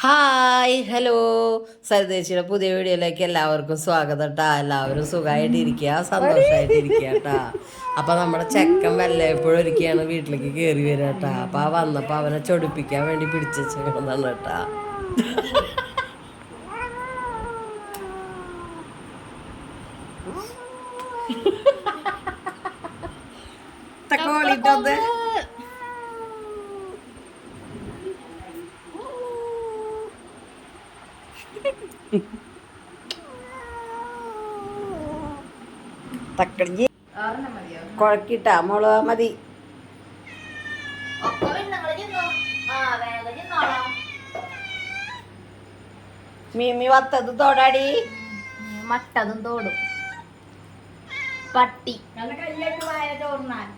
Hi hello, സരിതേച്ചിയുടെ പുതിയ വീഡിയോയിലേക്ക് എല്ലാവർക്കും സ്വാഗതം കേട്ടാ. എല്ലാവരും സുഖമായിട്ടിരിക്കുക, സന്തോഷമായിട്ടിരിക്കുക കേട്ടാ. അപ്പം നമ്മുടെ ചെക്കൻ വല്ലപ്പോഴും ഒരിക്കലാണ് വീട്ടിലേക്ക് കയറി വരിക കേട്ടാ. അപ്പം ആ വന്നപ്പോൾ അവനെ ചൊടിപ്പിക്കാൻ വേണ്ടി പിടിച്ചതാണ് കേട്ടാ. തക്കോളിട്ടത് തക്കടി കുഴക്കിട്ടാ മുളക് മതി. മീമി വത്തത് തോടാടി, മട്ടതും തോടും പട്ടി കയ്യായിട്ട് വായ ചോർന്നാൽ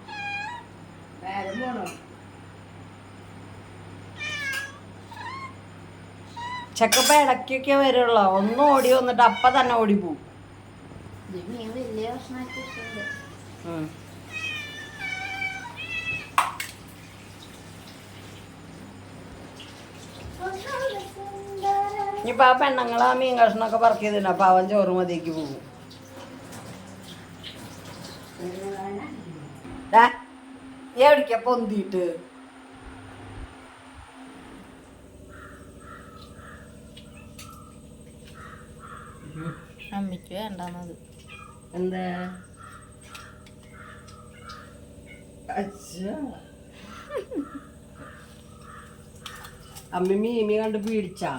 ചെക്കപ്പ ഇടയ്ക്കൊക്കെ വരുള്ളൂ. ഒന്നും ഓടി വന്നിട്ട് അപ്പ തന്നെ ഓടി പോവും. മീൻ വലിയ ഭക്ഷണമാക്കിയിട്ടുണ്ട്. ഇനിയിപ്പോ ആ പെണ്ണുങ്ങളാ മീൻ കഷ്ണമൊക്കെ പറക്കിയതില്ല. അപ്പൊ അവൻ ചോറ് മതിയേക്ക് പോകും. എവിടേക്കാ പൊന്തിട്ട് അമ്മിക്ക് വേണ്ടാന്നത് എന്താ അമ്മി മീമി കണ്ട് പീടിച്ചാ.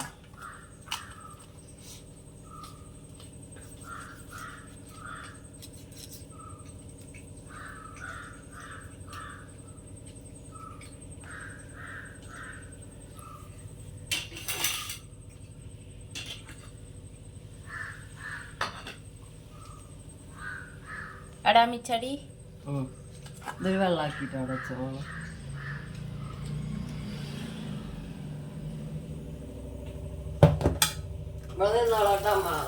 എടാ മിച്ചടി ഇതൊരു വെള്ളാക്കിട്ട് അവിടെ വെച്ചോ.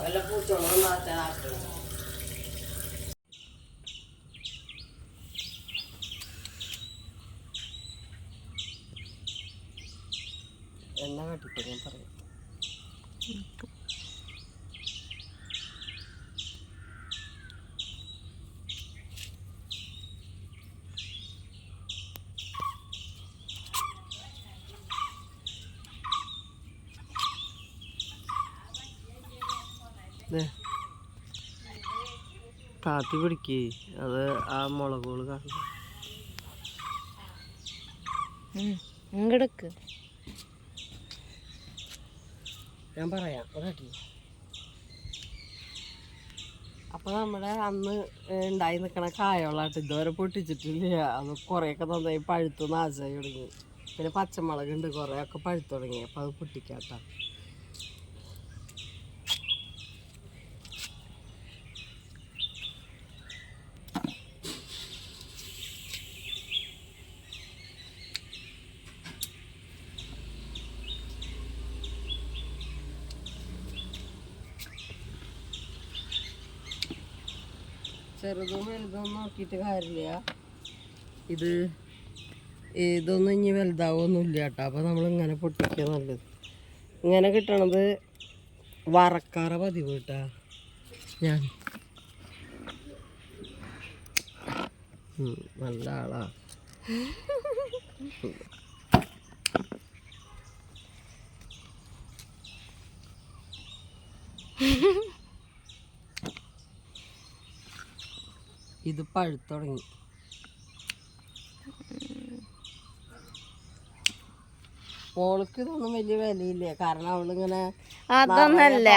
വല്ല പൂച്ചോളം എന്നാ കാട്ടിക്കോ, ഞാൻ പറയാം. താത്തി പിടിക്കേ, അത് ആ മുളകുകൾ കാണും. ഇങ്ങെടുക്ക്, ഞാൻ പറയാം കേട്ടി. അപ്പൊ നമ്മുടെ അന്ന് ഉണ്ടായി നിൽക്കണ കായോളാട്ട് ഇതുവരെ പൊട്ടിച്ചിട്ടില്ല. അത് കുറേയൊക്കെ നന്നായി പഴുത്ത് നാശമായി തുടങ്ങി. പിന്നെ പച്ചമുളക് ഉണ്ട്, കുറേയൊക്കെ പഴുത്തു തുടങ്ങി. അപ്പൊ അത് പൊട്ടിക്കാട്ടാ. ചെറുതും വലുതും നോക്കിയിട്ട് കാര്യമില്ല. ഇതൊന്നും ഇനി വലുതാവൊന്നുമില്ല കേട്ടോ. അപ്പോൾ നമ്മൾ ഇങ്ങനെ പൊട്ടിക്കുക നല്ലത്. ഇങ്ങനെ കിട്ടണത് വറക്കാറ പതിവ് കേട്ടാ. ഞാൻ നല്ല ആളാ. ഇത് പഴുത്തുടങ്ങി. മോൾക്ക് ഇതൊന്നും വലിയ വിലയില്ല. കാരണം അവളിങ്ങനെ അതൊന്നല്ല,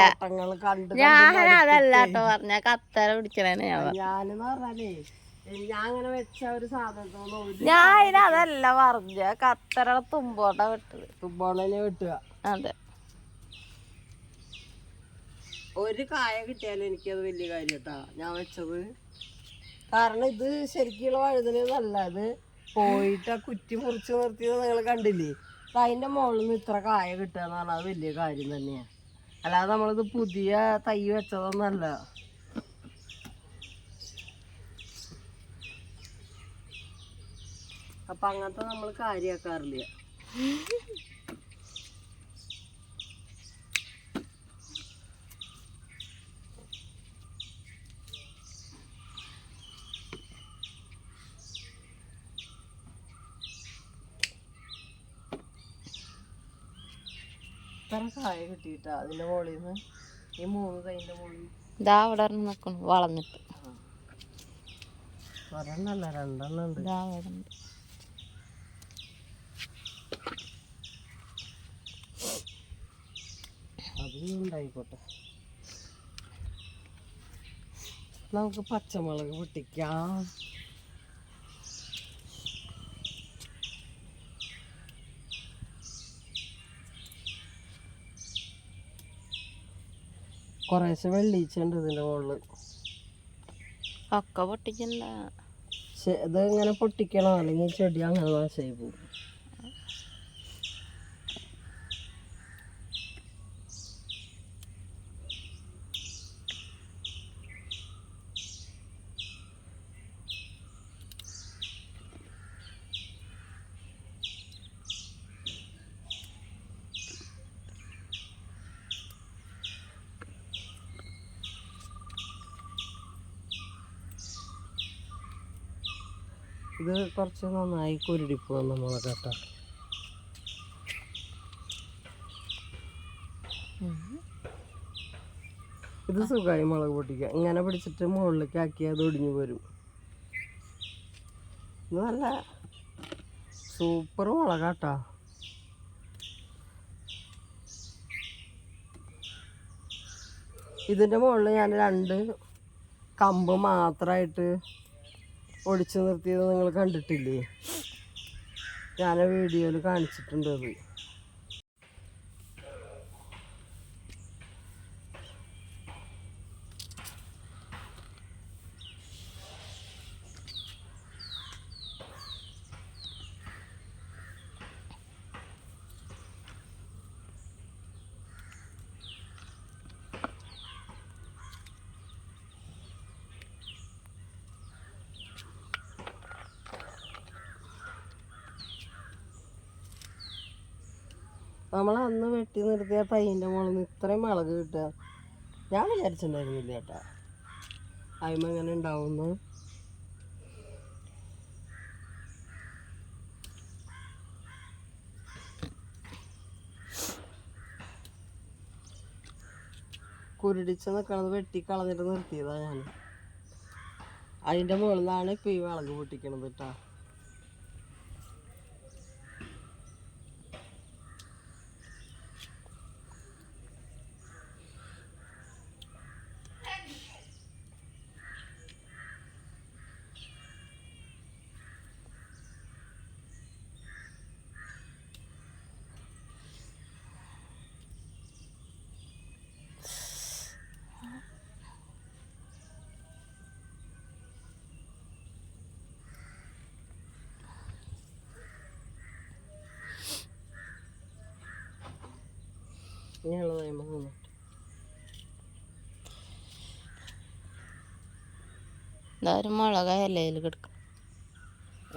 കണ്ട് ഞാനതല്ലാട്ടോ പറഞ്ഞ കത്തര പിടിക്കണേന്ന് ഞാനെന്ന് പറഞ്ഞാലേ ഞാൻ അങ്ങനെ വെച്ച ഒരു സാധനത്തോന്നും ഞാൻ അതല്ല പറഞ്ഞ കത്തര തുമ്പോട്ട വിട്ടത്. തുമ്പോളനെ വെട്ടുക. അതെ, ഒരു കായ കിട്ടിയാലും എനിക്കത് വലിയ കാര്യം കേട്ടാ ഞാൻ വെച്ചത്. കാരണം ഇത് ശരിക്കുള്ള വഴുതനല്ല. ഇത് പോയിട്ട് ആ കുറ്റി മുറിച്ച് നിർത്തിയത് നിങ്ങൾ കണ്ടില്ലേ. അതിൻ്റെ മുകളിൽ നിന്ന് ഇത്ര കായ കിട്ടുക എന്ന് പറഞ്ഞാൽ അത് വലിയ കാര്യം തന്നെയാണ്. അല്ലാതെ നമ്മളിത് പുതിയ തൈ വെച്ചതൊന്നല്ല. അപ്പം അങ്ങനത്തെ നമ്മൾ കാര്യമാക്കാറില്ല. എത്ര കായ കിട്ടിയിട്ടാ അതിന്റെ മുകളിൽ നിന്ന്, ഈ 3 തൈന്റെ മുകളിൽ. ഇതാ അവിടെ നിൽക്കണം വളഞ്ഞിട്ട്. ഒരെണ്ണല്ല 2 ഉണ്ട്. ഇതാ അവിടെ ഉണ്ട്. അതും ഉണ്ടായിക്കോട്ടെ. നമുക്ക് പച്ചമുളക് പൊട്ടിക്കാം. കുറേശ്ശെ വെള്ളീച്ചുണ്ട് ഇതിന്റെ മുകളില്. ഒക്കെ പൊട്ടിക്കണ്ട. ഇത് ഇങ്ങനെ പൊട്ടിക്കണം, അല്ലെങ്കിൽ ചെടി അങ്ങനെ നാശമായി പോകും. ഇത് കുറച്ച് നന്നായി കുരുടിപ്പോകും നമ്മളെ കേട്ട. ഇത് സുഖമായി മുളക് പൊട്ടിക്കുക. ഇങ്ങനെ പിടിച്ചിട്ട് മുകളിലേക്ക് ആക്കി അത് ഒടിഞ്ഞു പോരും. ഇത് നല്ല സൂപ്പർ മുളകാട്ടാ. ഇതിൻ്റെ മുകളിൽ ഞാൻ 2 കമ്പ് മാത്രമായിട്ട് ഒടിച്ചു നിർത്തിയത് നിങ്ങൾ കണ്ടിട്ടില്ലേ? ഞാൻ വീഡിയോയിൽ കാണിച്ചിട്ടുണ്ട് അത്. നമ്മൾ അന്ന് വെട്ടി നിർത്തിയ തൈൻ്റെ മുകളിൽ നിന്ന് ഇത്രയും മുളക് കിട്ടുക ഞാൻ വിചാരിച്ചിട്ടുണ്ടായിരുന്നില്ല കേട്ടോ. അതിമ എങ്ങനെ ഉണ്ടാവുമെന്ന്. കുരുടിച്ച് നിൽക്കണത് വെട്ടി കളഞ്ഞിട്ട് നിർത്തിയതാണ് ഞാൻ. അതിൻ്റെ മുകളിൽ നിന്നാണ് ഇപ്പോൾ ഈ മുളക് പൊട്ടിക്കണത് കേട്ടോ. ഇനിയുള്ളതായി മൂന്ന്. ഒരു മുളക ഇലയിൽ കിടക്കും.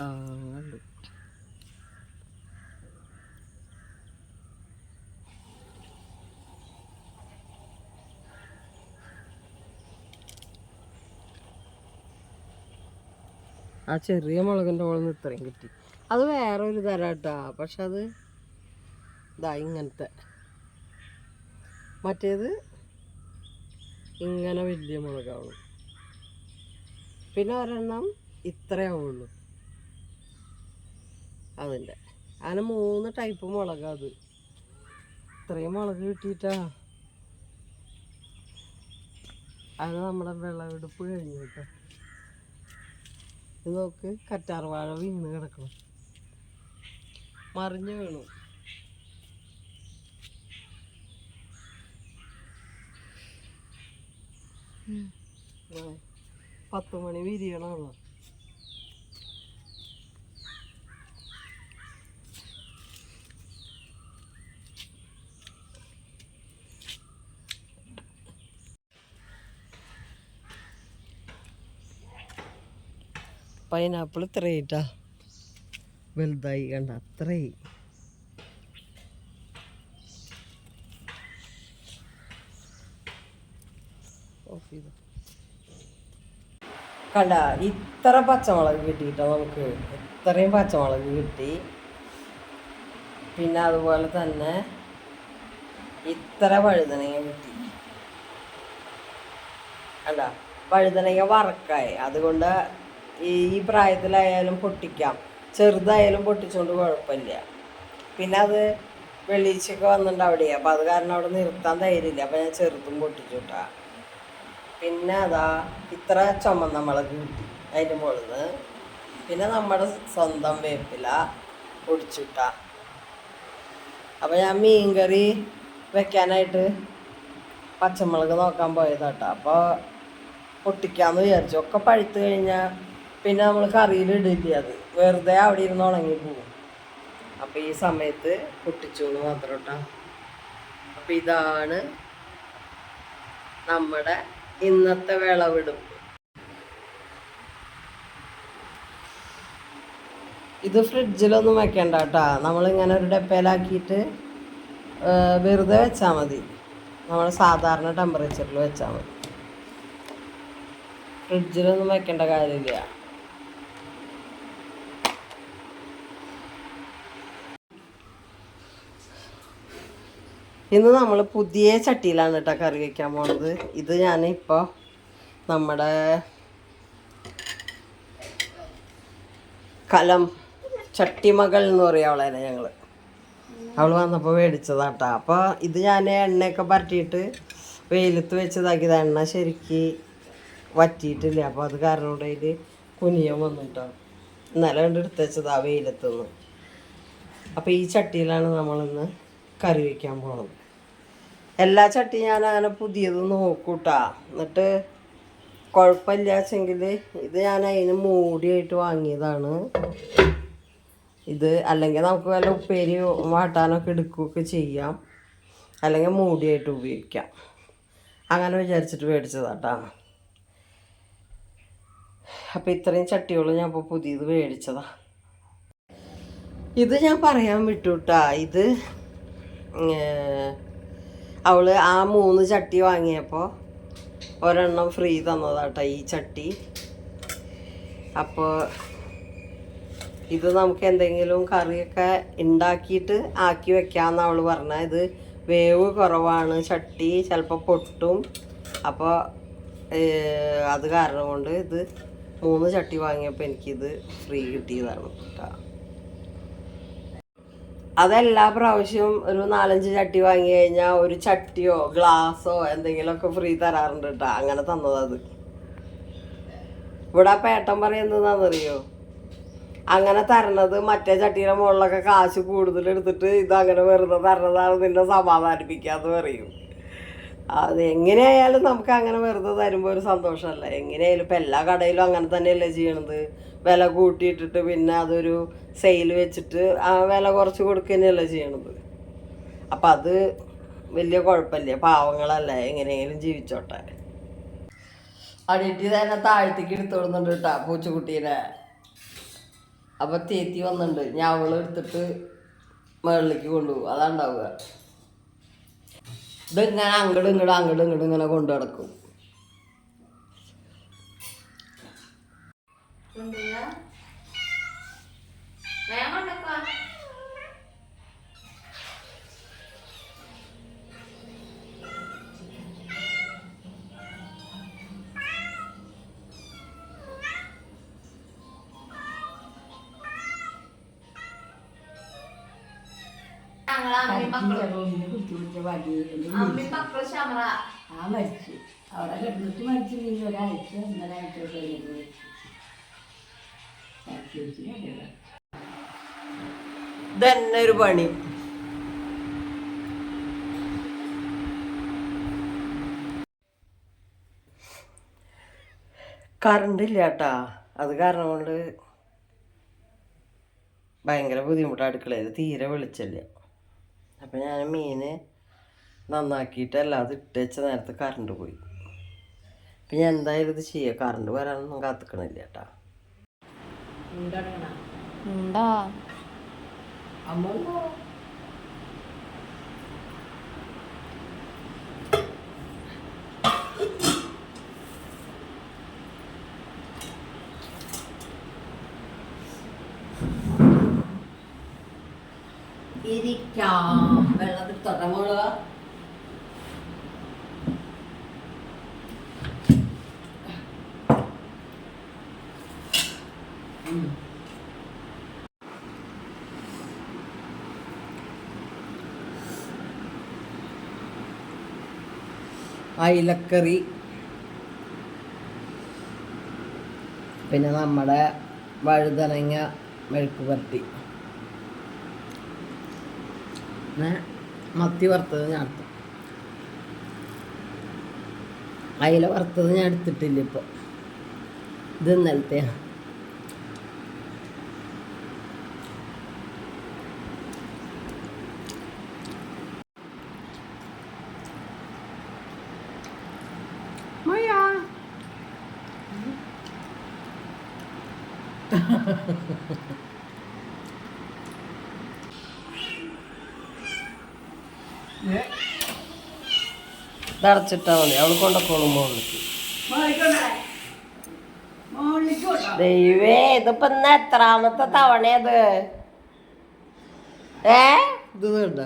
ആ കണ്ടു. ആ ചെറിയ മുളകിൻ്റെ മുകളിൽ നിന്ന് ഇത്രയും കിട്ടി. അത് വേറെ ഒരു തരം കേട്ടാ. പക്ഷെ അത് ഇതാ ഇങ്ങനത്തെ. മറ്റേത് ഇങ്ങനെ വലിയ മുളകാവുള്ളൂ. പിന്നെ ഒരെണ്ണം ഇത്രയാവുള്ളൂ അതിൻ്റെ. അങ്ങനെ 3 ടൈപ്പ് മുളകാ അത്. ഇത്രയും മുളക് കിട്ടിയിട്ടാ. അത് നമ്മുടെ വിളവെടുപ്പ് കഴിഞ്ഞു കേട്ടോ. ഇത് നോക്ക്, കറ്റാർവാഴ വീണ് കിടക്കണം, മറിഞ്ഞു വീണു. ആ 10 മണി വിരിയണമല്ലോ. പൈനാപ്പിൾ ഇത്രയായിട്ടാ വലുതായി കണ്ട, അത്രയായി. കണ്ട ഇത്ര പച്ചമുളക് കിട്ടിയിട്ടോ നമുക്ക്. ഇത്രയും പച്ചമുളക് കിട്ടി. പിന്നെ അതുപോലെ തന്നെ ഇത്ര വഴുതനങ്ങ കിട്ടി. അല്ല, വഴുതനങ്ങ വറക്കായി. അതുകൊണ്ട് ഈ പ്രായത്തിലായാലും പൊട്ടിക്കാം, ചെറുതായാലും പൊട്ടിച്ചുകൊണ്ട് കുഴപ്പമില്ല. പിന്നെ അത് വെള്ളീച്ചൊക്കെ വന്നിട്ടുണ്ട് അവിടെ, അപ്പം അത് കാരണം അവിടെ നിർത്താൻ ധൈര്യമില്ല. അപ്പം ഞാൻ ചെറുതും പൊട്ടിച്ചുട്ടാ. പിന്നെ അതാ ഇത്ര ചുമന്ന മുളക് കിട്ടി അതിൻ്റെ മുകളിൽ നിന്ന്. പിന്നെ നമ്മുടെ സ്വന്തം വേപ്പില പൊടിച്ചുട്ടാ. അപ്പം ഞാൻ മീൻകറി വെക്കാനായിട്ട് പച്ചമുളക് നോക്കാൻ പോയതാട്ടോ. അപ്പോൾ പൊട്ടിക്കാമെന്ന് വിചാരിച്ചു. ഒക്കെ പഴുത്ത് കഴിഞ്ഞാൽ പിന്നെ നമ്മൾ കറിയിലിടില്ല, അത് വെറുതെ അവിടെ ഇരുന്ന് ഉണങ്ങി പോകും. അപ്പം ഈ സമയത്ത് പൊട്ടിച്ചോളൂ മാത്രം കേട്ടോ. അപ്പം ഇതാണ് നമ്മുടെ ഇന്നത്തെ വിളവെടുപ്പ്. ഇത് ഫ്രിഡ്ജിലൊന്നും വെക്കണ്ട കേട്ടോ. നമ്മളിങ്ങനെ ഒരു ഡപ്പയിലാക്കിയിട്ട് വെറുതെ വെച്ചാൽ മതി. നമ്മൾ സാധാരണ ടെമ്പറേച്ചറിൽ വെച്ചാൽ മതി. ഫ്രിഡ്ജിലൊന്നും വെക്കേണ്ട കാര്യമില്ല. ഇന്ന് നമ്മൾ പുതിയ ചട്ടിയിലാണ് കേട്ടോ കറി വയ്ക്കാൻ പോണത്. ഇത് ഞാനിപ്പോൾ നമ്മുടെ കലം ചട്ടിമകൾ എന്ന് പറയും അവളെ ഞങ്ങൾ. അവൾ വന്നപ്പോൾ മേടിച്ചതാട്ടോ. അപ്പോൾ ഇത് ഞാൻ എണ്ണയൊക്കെ പരട്ടിയിട്ട് വെയിലത്ത് വെച്ചതാക്കിയത്. എണ്ണ ശരിക്ക് വറ്റിയിട്ടില്ല. അപ്പോൾ അത് കാരണം കൊണ്ട് അതിൽ കുനിയം വന്നിട്ടോ. ഇന്നലെ കണ്ട് എടുത്ത് വെച്ചതാ വെയിലത്തുനിന്ന്. അപ്പോൾ ഈ ചട്ടിയിലാണ് നമ്മളിന്ന് കറി വയ്ക്കാൻ പോണത്. എല്ലാ ചട്ടിയും ഞാൻ അങ്ങനെ പുതിയത് നോക്കൂട്ടാ. എന്നിട്ട് കുഴപ്പമില്ല വെച്ചെങ്കിൽ ഇത് ഞാൻ അതിന് മൂടിയായിട്ട് വാങ്ങിയതാണ്. ഇത് അല്ലെങ്കിൽ നമുക്ക് വല്ല ഉപ്പേരി വാട്ടാനൊക്കെ എടുക്കുകയൊക്കെ ചെയ്യാം, അല്ലെങ്കിൽ മൂടിയായിട്ട് ഉപയോഗിക്കാം. അങ്ങനെ വിചാരിച്ചിട്ട് മേടിച്ചതാട്ടാ. അപ്പം ഇത്രയും ചട്ടികൾ ഞാൻ ഇപ്പോൾ പുതിയത് മേടിച്ചതാ. ഇത് ഞാൻ പറയാൻ വിട്ടുട്ടാ. ഇത് അവൾ ആ 3 ചട്ടി വാങ്ങിയപ്പോൾ ഒരെണ്ണം ഫ്രീ തന്നതാട്ടോ ഈ ചട്ടി. അപ്പോൾ ഇത് നമുക്ക് എന്തെങ്കിലും കറിയൊക്കെ ഉണ്ടാക്കിയിട്ട് ആക്കി വെക്കാമെന്ന് അവൾ പറഞ്ഞാൽ. ഇത് വേവ് കുറവാണ്, ചട്ടി ചിലപ്പോൾ പൊട്ടും. അപ്പോൾ അത് കാരണം കൊണ്ട് ഇത് 3 ചട്ടി വാങ്ങിയപ്പോൾ എനിക്കിത് ഫ്രീ കിട്ടിയതാണ് കേട്ടോ. അതെല്ലാ പ്രാവശ്യവും ഒരു 4-5 ചട്ടി വാങ്ങി കഴിഞ്ഞാൽ ഒരു ചട്ടിയോ ഗ്ലാസ്സോ എന്തെങ്കിലുമൊക്കെ ഫ്രീ തരാറുണ്ട് കേട്ടോ. അങ്ങനെ തന്നതത്. ഇവിടെ പേട്ടൻ പറയുന്നതെന്നാണെന്നറിയോ, അങ്ങനെ തരണത് മറ്റേ ചട്ടിയുടെ മുകളിലൊക്കെ കാശ് കൂടുതൽ എടുത്തിട്ട് ഇതങ്ങനെ വെറുതെ തരണതാണ് നിന്നെ സമാധാനിപ്പിക്കാന്ന് പറയും. അത് എങ്ങനെയായാലും നമുക്ക് അങ്ങനെ വെറുതെ തരുമ്പോൾ ഒരു സന്തോഷമല്ല. എങ്ങനെയായാലും ഇപ്പം എല്ലാ കടയിലും അങ്ങനെ തന്നെയല്ലേ ചെയ്യണത്. വില കൂട്ടിയിട്ടിട്ട് പിന്നെ അതൊരു സെയിൽ വെച്ചിട്ട് ആ വില കുറച്ച് കൊടുക്കുന്നതല്ലേ ചെയ്യണത്. അപ്പം അത് വലിയ കുഴപ്പമില്ല. പാവങ്ങളല്ലേ, എങ്ങനെയെങ്കിലും ജീവിച്ചോട്ടെ. അടിയിട്ട് തന്നെ താഴത്തേക്ക് എടുത്തു കൊടുക്കുന്നുണ്ട് കേട്ടോ പൂച്ചക്കുട്ടീനെ. അപ്പം തേത്തി വന്നിട്ടുണ്ട്. ഞാൻ അവളെടുത്തിട്ട് മുകളിലേക്ക് കൊണ്ടുപോകും. അതാണ്ടാവുക. ഇതിങ്ങനെ അങ്ങോട്ടും ഇങ്ങോട്ടും ഇങ്ങനെ കൊണ്ടു നടക്കും. മരിച്ചു അവിടെ കിടന്നിട്ട് മരിച്ചു. പിന്നെ ഒരാഴ്ച 1.5 കഴിഞ്ഞു. ഇതന്നെ ഒരു പണി. കറണ്ട് ഇല്ല കേട്ടാ. അത് കാരണം കൊണ്ട് ഭയങ്കര ബുദ്ധിമുട്ടാണ്. അടുക്കളയിൽ തീരെ വെളിച്ചമില്ല. അപ്പം ഞാൻ മീൻ നന്നാക്കിയിട്ടല്ല അത് ഇട്ട് വെച്ച നേരത്തെ കറണ്ട് പോയി. അപ്പം ഞാൻ എന്തായാലും ഇത് ചെയ്യുക. കറണ്ട് വരാനൊന്നും കാത്തിക്കണില്ല കേട്ടാ. ഉണ്ടാ അമ്മ ഇരിക്കാം. വെള്ളത്തിൽ തൊട്ട മോള് അയിലക്കറി, പിന്നെ നമ്മുടെ വഴുതനങ്ങ മെഴുക്ക് പുരട്ടി, പിന്നെ മത്തി വറുത്തത് ഞാൻ എടുത്തു. അയില വറുത്തത് ഞാൻ എടുത്തിട്ടില്ല ഇപ്പോൾ, ഇത് ഇന്നലത്തെ. ഇതടച്ചിട്ടാ മതി, അവൾ കൊണ്ടോളൂ മുകളിലേക്ക്. ദൈവേ, ഇതിപ്പോ ഇന്ന് എത്രാമത്തെ തവണയത്? ഇത് വേണ്ട.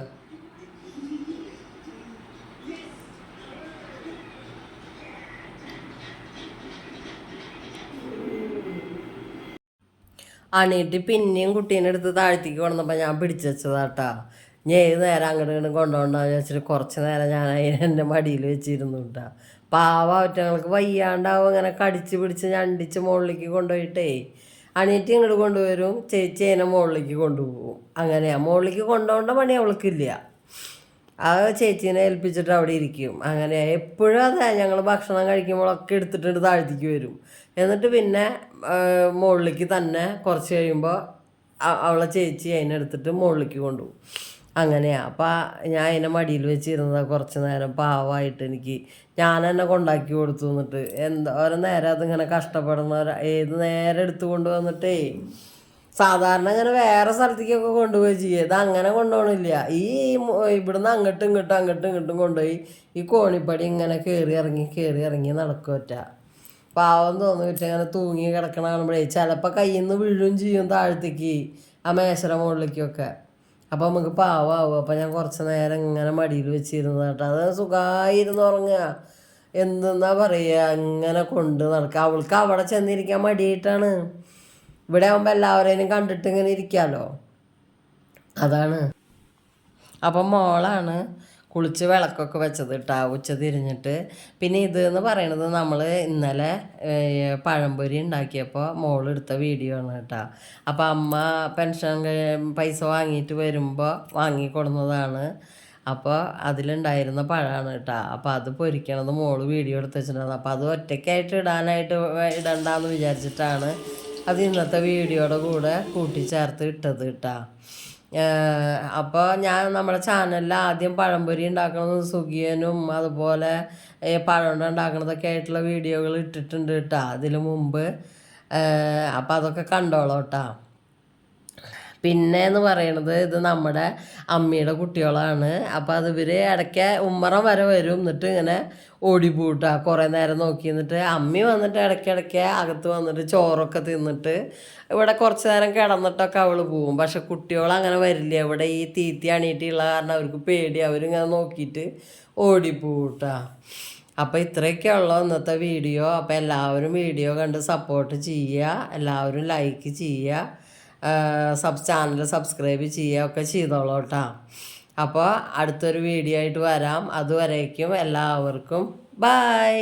അണീട്ട് പിന്നെയും കുട്ടീനെ എടുത്ത് താഴ്ത്തിക്ക് കൊണ്ടുവന്നപ്പോൾ ഞാൻ പിടിച്ചു വെച്ചതാട്ടാ. ഞാൻ ഏത് നേരം അങ്ങോട്ട് ഇങ്ങോട്ട് കൊണ്ടുപോകണ്ടെന്ന് വെച്ചിട്ട് കുറച്ച് നേരം ഞാൻ അതിനെ എൻ്റെ മടിയിൽ വെച്ചിരുന്നു കേട്ടാ. പാവ ഒറ്റങ്ങൾക്ക് വയ്യാണ്ടാവും, അങ്ങനെ കടിച്ച് പിടിച്ച് ഞണ്ടിച്ച് മുകളിലേക്ക് കൊണ്ടുപോയിട്ടേ അണീറ്റ് ഇങ്ങോട്ട് കൊണ്ടുവരും, ചേച്ചി അതിനെ മുകളിലേക്ക് കൊണ്ടുപോകും. അങ്ങനെയാണ് മുകളിലേക്ക് കൊണ്ടുപോകേണ്ട പണി അവൾക്കില്ല. ആ ചേച്ചീനെ ഏൽപ്പിച്ചിട്ട് അവിടെ ഇരിക്കും. അങ്ങനെ എപ്പോഴും അതെ, ഞങ്ങൾ ഭക്ഷണം കഴിക്കുമ്പോഴൊക്കെ എടുത്തിട്ട് താഴ്ത്തിക്ക് വരും. എന്നിട്ട് പിന്നെ മുകളിലേക്ക് തന്നെ കുറച്ച് കഴിയുമ്പോൾ അവളെ ചേച്ചി അതിനെടുത്തിട്ട് മുകളിലേക്ക് കൊണ്ടുപോകും. അങ്ങനെയാണ്. അപ്പം ഞാൻ അതിനെ മടിയിൽ വെച്ചിരുന്നത് കുറച്ച് നേരം. പാവമായിട്ട് എനിക്ക് ഞാൻ തന്നെ കൊണ്ടാക്കി കൊടുത്തു. എന്നിട്ട് ഓരോ നേരം അതിങ്ങനെ കഷ്ടപ്പെടുന്നവർ ഏത് നേരം എടുത്തു കൊണ്ടുവന്നിട്ടേ സാധാരണ ഇങ്ങനെ വേറെ സ്ഥലത്തേക്കൊക്കെ കൊണ്ടുപോയി ചെയ്യുക. ഇത് അങ്ങനെ കൊണ്ടുപോകണില്ല. ഇവിടുന്ന് അങ്ങോട്ടും ഇങ്ങോട്ടും കൊണ്ടുപോയി ഈ കോണിപ്പടി ഇങ്ങനെ കയറി ഇറങ്ങി നടക്കുമറ്റ. പാവം തോന്നിട്ട് അങ്ങനെ തൂങ്ങി കിടക്കണ കാണുമ്പോഴേ ചിലപ്പോൾ കയ്യിൽ നിന്ന് വീഴുകയും ചെയ്യും താഴത്തേക്ക്, ആ മേശര മുകളിലേക്കൊക്കെ. അപ്പോൾ നമുക്ക് പാവമാവും. അപ്പോൾ ഞാൻ കുറച്ച് നേരം ഇങ്ങനെ മടിയിൽ വെച്ചിരുന്നു കേട്ടോ. അത് സുഖമായിരുന്നു ഉറങ്ങുക. എന്തെന്നാ പറയുക, ഇങ്ങനെ കൊണ്ട് നടക്കുക. അവൾക്ക് അവിടെ ചെന്നിരിക്കാൻ മടിയായിട്ടാണ്. ഇവിടെ ആകുമ്പോൾ എല്ലാവരെയും കണ്ടിട്ട് ഇങ്ങനെ ഇരിക്കാമല്ലോ, അതാണ്. അപ്പം മോളാണ് കുളിച്ച് വിളക്കൊക്കെ വെച്ചത് കേട്ടോ, ഉച്ച തിരിഞ്ഞിട്ട്. പിന്നെ ഇതെന്ന് പറയണത് നമ്മൾ ഇന്നലെ പഴംപൊരി ഉണ്ടാക്കിയപ്പോൾ മോളെടുത്ത വീഡിയോ ആണ് കേട്ടോ. അപ്പോൾ അമ്മ പെൻഷൻ പൈസ വാങ്ങിയിട്ട് വരുമ്പോൾ വാങ്ങിക്കൊടുന്നതാണ്. അപ്പോൾ അതിലുണ്ടായിരുന്ന പഴമാണ് കേട്ടോ. അപ്പോൾ അത് പൊരിക്കണത് മോള് വീഡിയോ എടുത്ത് വെച്ചിട്ടുണ്ടായിരുന്നു. അപ്പോൾ അത് ഒറ്റയ്ക്കായിട്ട് ഇടണ്ടെന്ന് വിചാരിച്ചിട്ടാണ് അത് ഇന്നത്തെ വീഡിയോയുടെ കൂടെ കൂട്ടിച്ചേർത്ത് ഇട്ടത് കേട്ടോ. അപ്പോൾ ഞാൻ നമ്മുടെ ചാനലിൽ ആദ്യം പഴംപൊരി ഉണ്ടാക്കണത് സുഖിയനും അതുപോലെ പഴം ഉണ്ടാക്കണതൊക്കെ ആയിട്ടുള്ള വീഡിയോകൾ ഇട്ടിട്ടുണ്ട് കേട്ടോ അതിന് മുമ്പ്. അപ്പോൾ അതൊക്കെ കണ്ടോളാം കേട്ടോ. പിന്നെ എന്ന് പറയണത് ഇത് നമ്മുടെ അമ്മിയുടെ കുട്ടികളാണ്. അപ്പോൾ അത് ഇവർ ഇടയ്ക്ക് ഉമ്മറം വരെ വരും, എന്നിട്ട് ഇങ്ങനെ ഓടിപ്പോട്ടാ കുറേ നേരം നോക്കി. എന്നിട്ട് അമ്മി വന്നിട്ട് ഇടയ്ക്കിടയ്ക്ക് അകത്ത് വന്നിട്ട് ചോറൊക്കെ തിന്നിട്ട് ഇവിടെ കുറച്ച് നേരം കിടന്നിട്ടൊക്കെ അവൾ പോവും. പക്ഷെ കുട്ടികൾ അങ്ങനെ വരില്ല. ഇവിടെ ഈ തീറ്റി അണിയിട്ടുള്ള കാരണം അവർക്ക് പേടി, അവരിങ്ങനെ നോക്കിയിട്ട് ഓടിപ്പോട്ടാ. അപ്പോൾ ഇത്രയൊക്കെ ഉള്ളൂ ഇന്നത്തെ വീഡിയോ. അപ്പോൾ എല്ലാവരും വീഡിയോ കണ്ട് സപ്പോർട്ട് ചെയ്യുക, എല്ലാവരും ലൈക്ക് ചെയ്യുക, ചാനൽ സബ്സ്ക്രൈബ് ചെയ്യുക ഒക്കെ ചെയ്തോളൂ കേട്ടോ. അപ്പോൾ അടുത്തൊരു വീഡിയോ ആയിട്ട് വരാം. അതുവരേക്കും എല്ലാവർക്കും ബൈ.